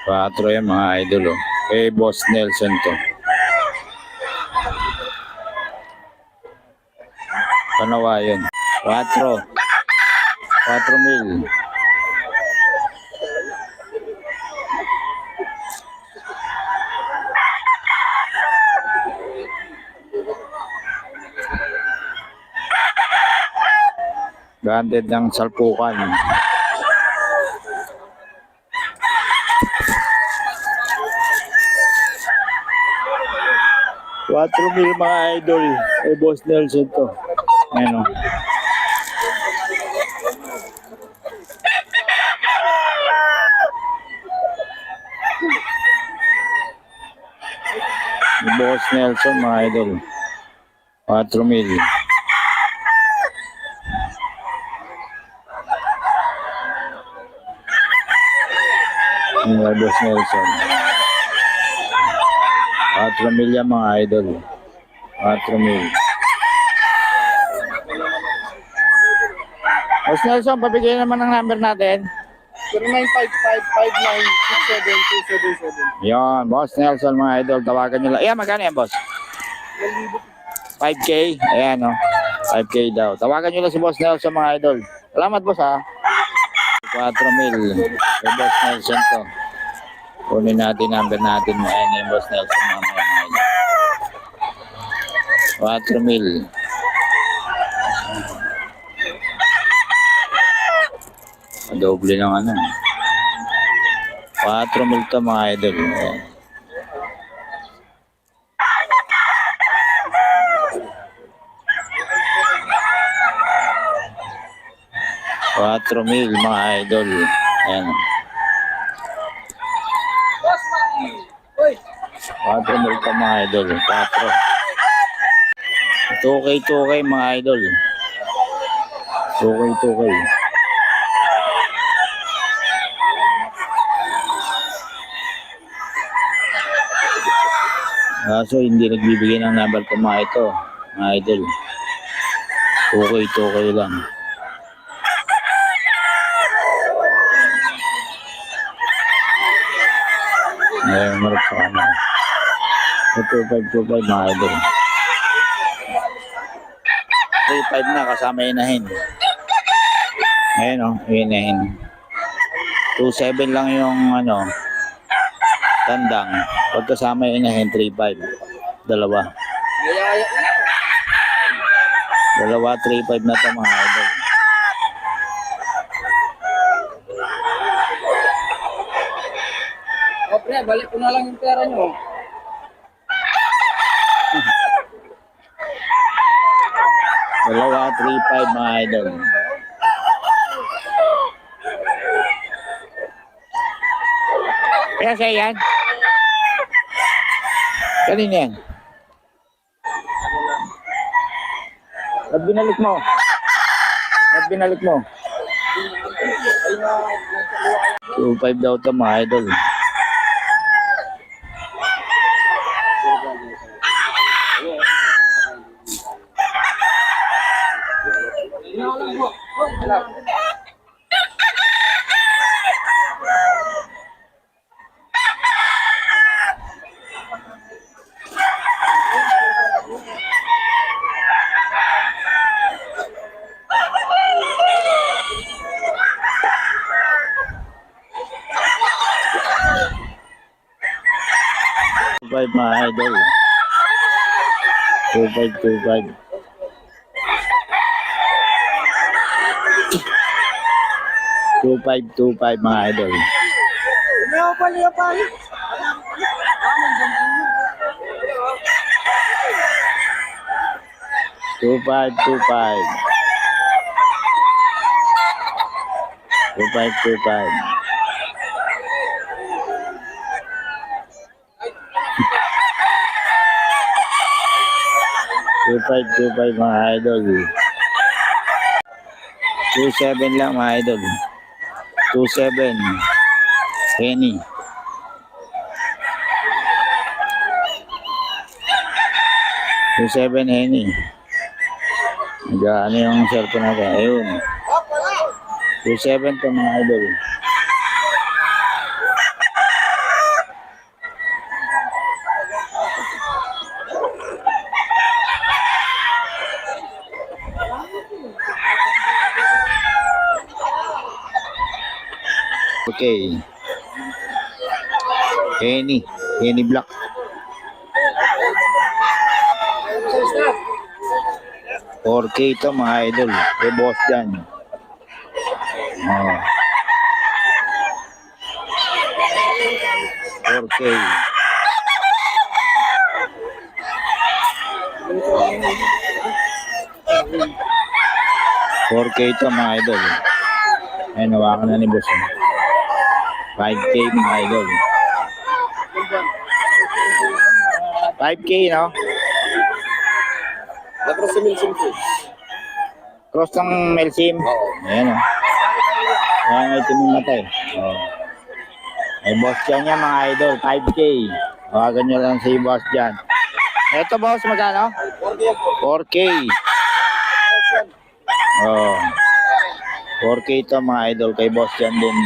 4 yan mga idol. Oh. Kay Boss Nelson to. Panawayon. 4. 4 mil. Branded ng salpukan. $4,000 mga idol. Kay Boss Nelson to. Ayan o. Boss Nelson mga idol. 4,000. Ayan, Boss Nelson. 4,000 yan mga idol. 4,000. Boss Nelson, pabigyan naman ng number natin. 0955-5967-277. Yan, Boss Nelson mga idol. Tawagan nyo lang. Ayan, magkano yan, boss? 5K. Ayan, no? 5K daw. Tawagan nyo lang si Boss Nelson mga idol. Salamat, boss, ha? 4,000. Kay Boss Nelson to. Kunin natin number natin. Ayan yung Boss Nelson mga idol. 4,000. Doble ng ano. 4,000 to mga idol. Ayan. $4,000 mga idol. Ayan. 4,000 to mga idol. 4. 2K mga idol. 2K. Kaso hindi nagbibigay ng number ko mga ito, mga idol. 2K lang. Ngayon marap sa kanan. 25 mga idol. 3.5 na kasama inahin. Ngayon o, inahin. 2.7 lang yung ano, tandang. Pag kasama yung inahin, 3.5. Dalawa, 3.5 na ito mga idol. O pre, balik ko na lang yung pera nyo. Dalawa, 3.5 mga idol. Kaya sa'yo yan? Kanina yan? Ba't binalik mo? 2.5 daw ito mga idol. Mga idol. 2.5. 2.5 mga idol. Pali. 2.5. 2.5 mga idol. 2.7 lang mga idol. 2.7 Henny. 2.7 Henny. Ano yung cellphone natin? Ayun. 2.7 to mga idol. Okay. Kenny Black. 4K ito mga idol. Kay boss dyan. Oh. 4K. 4K ito mga idol. Ay, nawakan na ni boss. 5K mga idol. 5K, no? Tapos sa Milsim ko. Cross ng Melsim. Oo. Ayan, o. Ayan, may itim yung mata, eh. Oh. Ay, boss dyan yan, mga idol. 5K. Tawagan nyo lang si boss dyan. Ito, boss, magkano? 4K. Oh. 4K ito, mga idol. Kay boss dyan din.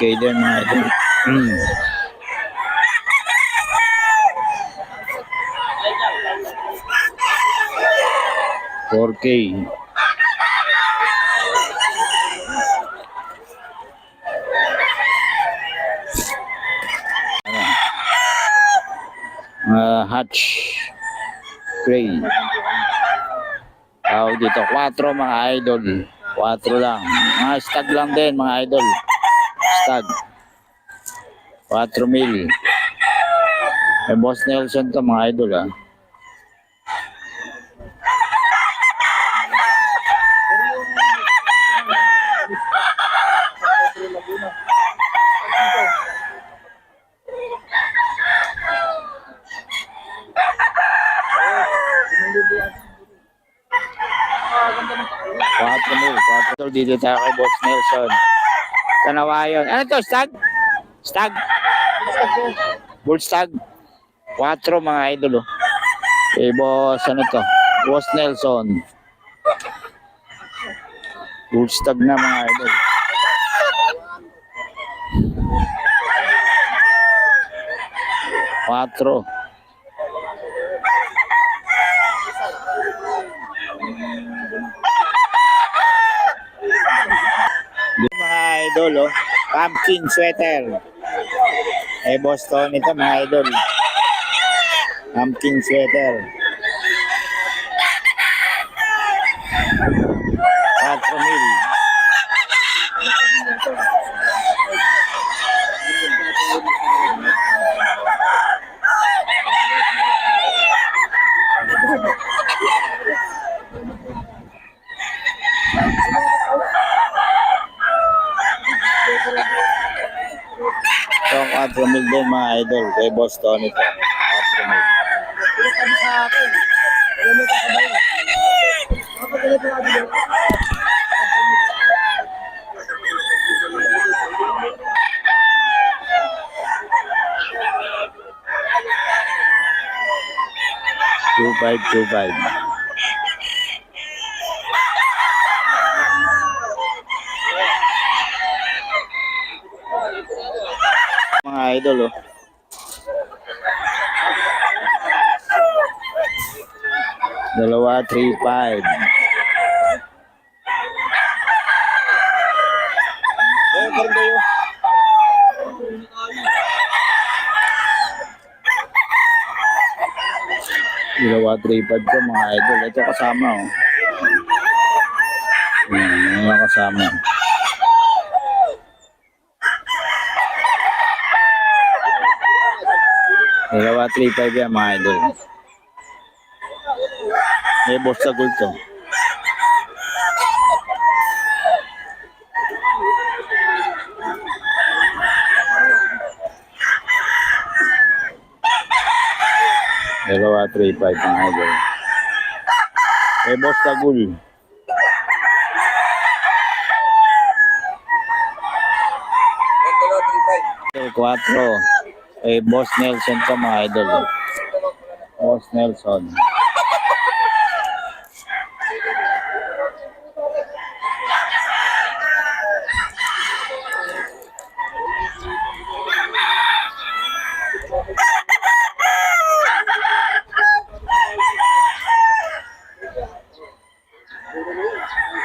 K din mga idol. 4K. Hatch gray. Tawag dito 4 mga idol. 4 lang. Mga stag lang din mga idol. Stag. 4 mil. May Boss Nelson to mga idol ah. Dito tayo kay Boss Nelson. Kanawayon. Ano to? Stag? Stag? Bull stag? 4 mga idol. Oh. Eh, boss, ano to? Boss Nelson. Bull stag na mga idol. Quatro. Mga idol, oh. Pumpkin sweater. Eh, boss to nito mga idol. Pumpkin sweater. 4,000. So, 4,000 din mga idol. Kay boss to nito. 4,000. 2525. Mga idol, oh. Dalawa, 3-5. Dalawa, 3-5 ko mga idol. Ito kasama, oh. Ito kasama. Dalawa, 3-5 yan mga idol. May boss sa gold to. Dalawa, 3-5 mga idol. May boss sa gold. Quatro. Boss Nelson to mga idol. Boss Nelson.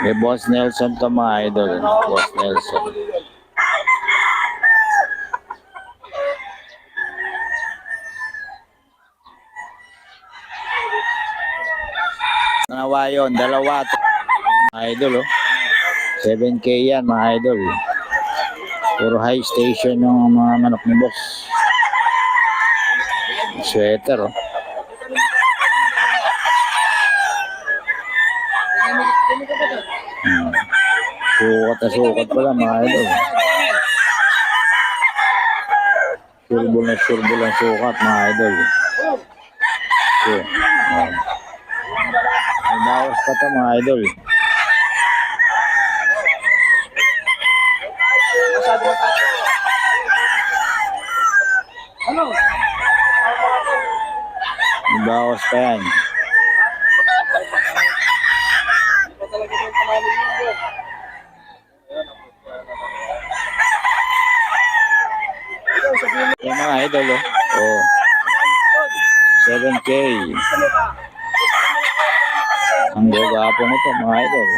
May Boss Nelson to mga idol. Boss Nelson. Nawa yun, dalawa. Mga idol, oh. 7K yan, mga idol. Puro high station yung mga manok ni boss. Sweater, oh. Sukat na sukat pala, mga idol. Surbol ang sukat, mga idol. Okay. May bawas pa ito, mga idol. Ano? May bawas pa yan. Yung mga idol, oh. Oh. 7K. Ang gagapong ito, mga idol.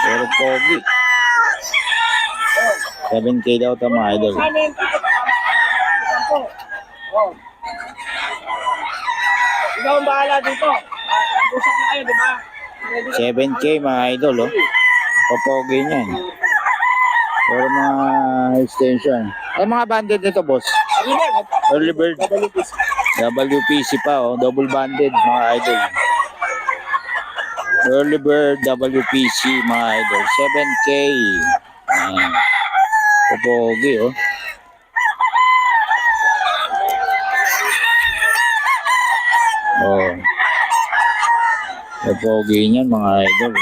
Pero pogi. 7K daw ito, mga idol. Ikaw ang bahala dito. Usap na kayo, di ba? 7K, mga idol, oh. Papogi niyan. Pero mga extension. Ay, mga banded nito, boss. Early bird. WPC pa, oh. Double banded, mga idol. Early bird, WPC, mga idol. 7K. Papogi, oh. Oh. Papogi niyan, mga idol.